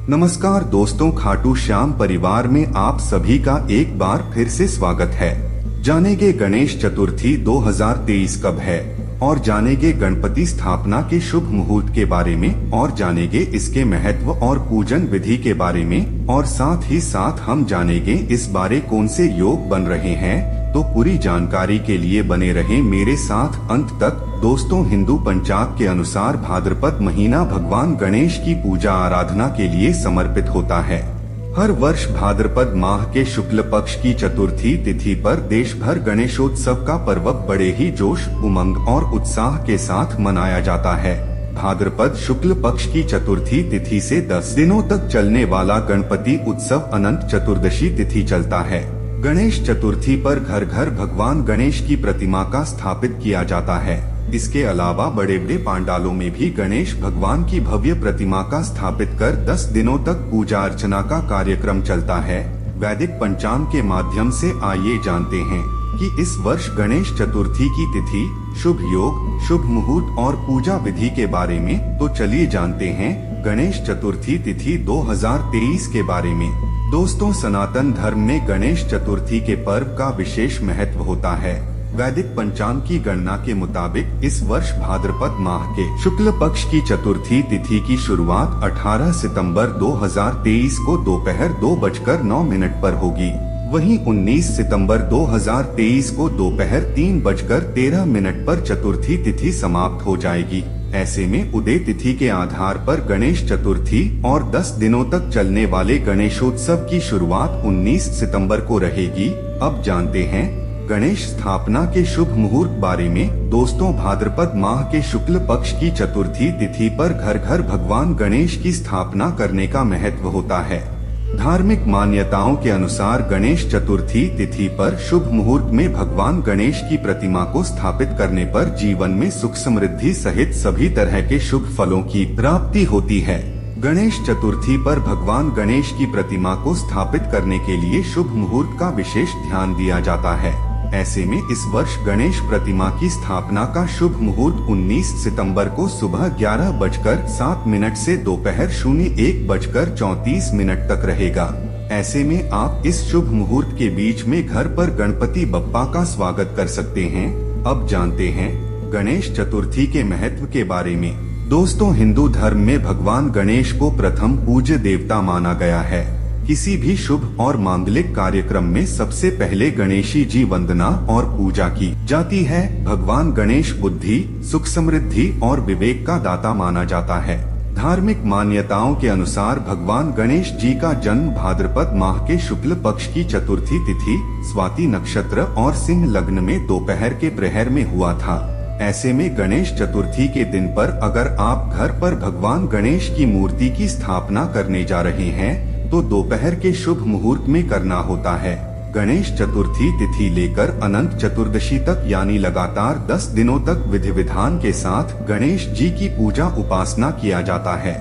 नमस्कार दोस्तों, खाटू श्याम परिवार में आप सभी का एक बार फिर से स्वागत है। जानेंगे गणेश चतुर्थी 2023 कब है और जानेंगे गणपति स्थापना के शुभ मुहूर्त के बारे में और जानेंगे इसके महत्व और पूजन विधि के बारे में और साथ ही साथ हम जानेंगे इस बारे कौन से योग बन रहे हैं। तो पूरी जानकारी के लिए बने रहें मेरे साथ अंत तक। दोस्तों, हिंदू पंचांग के अनुसार भाद्रपद महीना भगवान गणेश की पूजा आराधना के लिए समर्पित होता है। हर वर्ष भाद्रपद माह के शुक्ल पक्ष की चतुर्थी तिथि पर देश भर गणेशोत्सव का पर्व बड़े ही जोश, उमंग और उत्साह के साथ मनाया जाता है। भाद्रपद शुक्ल पक्ष की चतुर्थी तिथि से 10 दिनों तक चलने वाला गणपति उत्सव अनंत चतुर्दशी तिथि चलता है। गणेश चतुर्थी पर घर घर भगवान गणेश की प्रतिमा का स्थापित किया जाता है। इसके अलावा बड़े बड़े पांडालों में भी गणेश भगवान की भव्य प्रतिमा का स्थापित कर 10 दिनों तक पूजा अर्चना का कार्यक्रम चलता है। वैदिक पंचांग के माध्यम से आइए जानते हैं कि इस वर्ष गणेश चतुर्थी की तिथि, शुभ योग, शुभ मुहूर्त और पूजा विधि के बारे में। तो चलिए जानते हैं गणेश चतुर्थी तिथि 2023 के बारे में। दोस्तों, सनातन धर्म में गणेश चतुर्थी के पर्व का विशेष महत्व होता है। वैदिक पंचांग की गणना के मुताबिक इस वर्ष भाद्रपद माह के शुक्ल पक्ष की चतुर्थी तिथि की शुरुआत 18 सितंबर 2023 को दोपहर 2:09 पर होगी। वहीं 19 सितंबर 2023 को दोपहर 3:13 पर चतुर्थी तिथि समाप्त हो जाएगी। ऐसे में उदय तिथि के आधार पर गणेश चतुर्थी और 10 दिनों तक चलने वाले गणेशोत्सव की शुरुआत 19 सितंबर को रहेगी। अब जानते हैं गणेश स्थापना के शुभ मुहूर्त बारे में। दोस्तों, भाद्रपद माह के शुक्ल पक्ष की चतुर्थी तिथि पर घर घर भगवान गणेश की स्थापना करने का महत्व होता है। धार्मिक मान्यताओं के अनुसार गणेश चतुर्थी तिथि पर शुभ मुहूर्त में भगवान गणेश की प्रतिमा को स्थापित करने पर जीवन में सुख समृद्धि सहित सभी तरह के शुभ फलों की प्राप्ति होती है। गणेश चतुर्थी पर भगवान गणेश की प्रतिमा को स्थापित करने के लिए शुभ मुहूर्त का विशेष ध्यान दिया जाता है। ऐसे में इस वर्ष गणेश प्रतिमा की स्थापना का शुभ मुहूर्त 19 सितंबर को सुबह 11:07 से दोपहर 01:34 तक रहेगा। ऐसे में आप इस शुभ मुहूर्त के बीच में घर पर गणपति बप्पा का स्वागत कर सकते हैं। अब जानते हैं गणेश चतुर्थी के महत्व के बारे में। दोस्तों, हिंदू धर्म में भगवान गणेश को प्रथम पूज्य देवता माना गया है। किसी भी शुभ और मांगलिक कार्यक्रम में सबसे पहले गणेशी जी वंदना और पूजा की जाती है। भगवान गणेश बुद्धि, सुख समृद्धि और विवेक का दाता माना जाता है। धार्मिक मान्यताओं के अनुसार भगवान गणेश जी का जन्म भाद्रपद माह के शुक्ल पक्ष की चतुर्थी तिथि, स्वाति नक्षत्र और सिंह लग्न में दोपहर के प्रहर में हुआ था। ऐसे में गणेश चतुर्थी के दिन पर अगर आप घर पर भगवान गणेश की मूर्ति की स्थापना करने जा रहे हैं तो दोपहर के शुभ मुहूर्त में करना होता है। गणेश चतुर्थी तिथि लेकर अनंत चतुर्दशी तक यानी लगातार 10 दिनों तक विधि विधान के साथ गणेश जी की पूजा उपासना किया जाता है।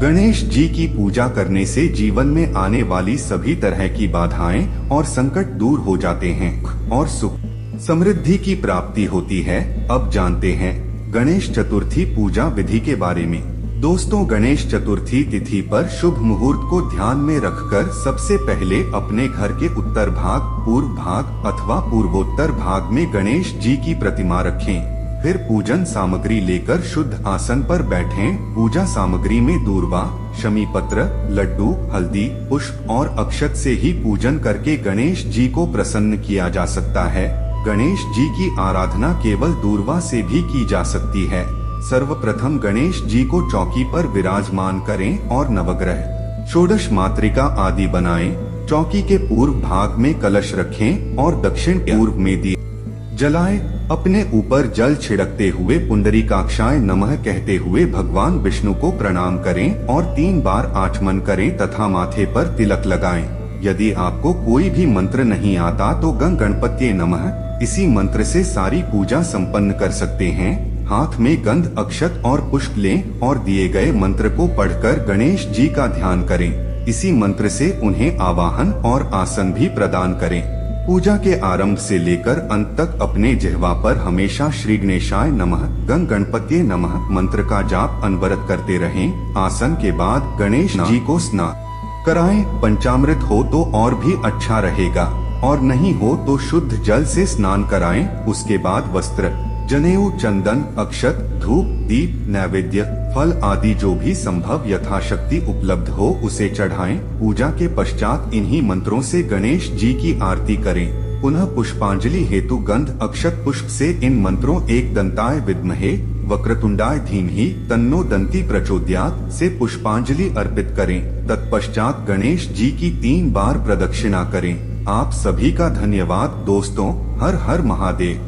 गणेश जी की पूजा करने से जीवन में आने वाली सभी तरह की बाधाएं और संकट दूर हो जाते हैं और सुख समृद्धि की प्राप्ति होती है। अब जानते हैं गणेश चतुर्थी पूजा विधि के बारे में। दोस्तों, गणेश चतुर्थी तिथि पर शुभ मुहूर्त को ध्यान में रखकर सबसे पहले अपने घर के उत्तर भाग, पूर्व भाग अथवा पूर्वोत्तर भाग में गणेश जी की प्रतिमा रखें। फिर पूजन सामग्री लेकर शुद्ध आसन पर बैठें। पूजा सामग्री में दूर्वा, शमी पत्र, लड्डू, हल्दी, पुष्प और अक्षत से ही पूजन करके गणेश जी को प्रसन्न किया जा सकता है। गणेश जी की आराधना केवल दूर्वा से भी की जा सकती है। सर्वप्रथम गणेश जी को चौकी पर विराजमान करें और नवग्रह, षोडश मातृका आदि बनाएं। चौकी के पूर्व भाग में कलश रखें और दक्षिण पूर्व में दिए जलाएं। अपने ऊपर जल छिड़कते हुए पुंडरीकाक्षाय नमः कहते हुए भगवान विष्णु को प्रणाम करें और 3 बार आचमन करें तथा माथे पर तिलक लगाएं। यदि आपको कोई भी मंत्र नहीं आता तो गणपत्ये नमः इसी मंत्र से सारी पूजा संपन्न कर सकते हैं। हाथ में गंध, अक्षत और पुष्प लें और दिए गए मंत्र को पढ़कर गणेश जी का ध्यान करें। इसी मंत्र से उन्हें आवाहन और आसन भी प्रदान करें। पूजा के आरंभ से लेकर अंत तक अपने जिह्वा पर हमेशा श्री गणेशाय नमः, गं गणपतये नमः मंत्र का जाप अनवरत करते रहें। आसन के बाद गणेश जी को स्नान कराएं। पंचामृत हो तो और भी अच्छा रहेगा, और नहीं हो तो शुद्ध जल से स्नान कराएं। उसके बाद वस्त्र, जनेऊ, चंदन, अक्षत, धूप, दीप, नैवेद्य, फल आदि जो भी संभव यथाशक्ति उपलब्ध हो उसे चढ़ाएं। पूजा के पश्चात इन्हीं मंत्रों से गणेश जी की आरती करें। पुनः पुष्पांजलि हेतु गंध अक्षत पुष्प से इन मंत्रों एक दंताय विद्महे वक्रतुंडाय धीमहि तन्नो दंती प्रचोदयात् से पुष्पांजलि अर्पित करें। तत्पश्चात गणेश जी की 3 बार प्रदक्षिणा करें। आप सभी का धन्यवाद दोस्तों। हर हर महादेव।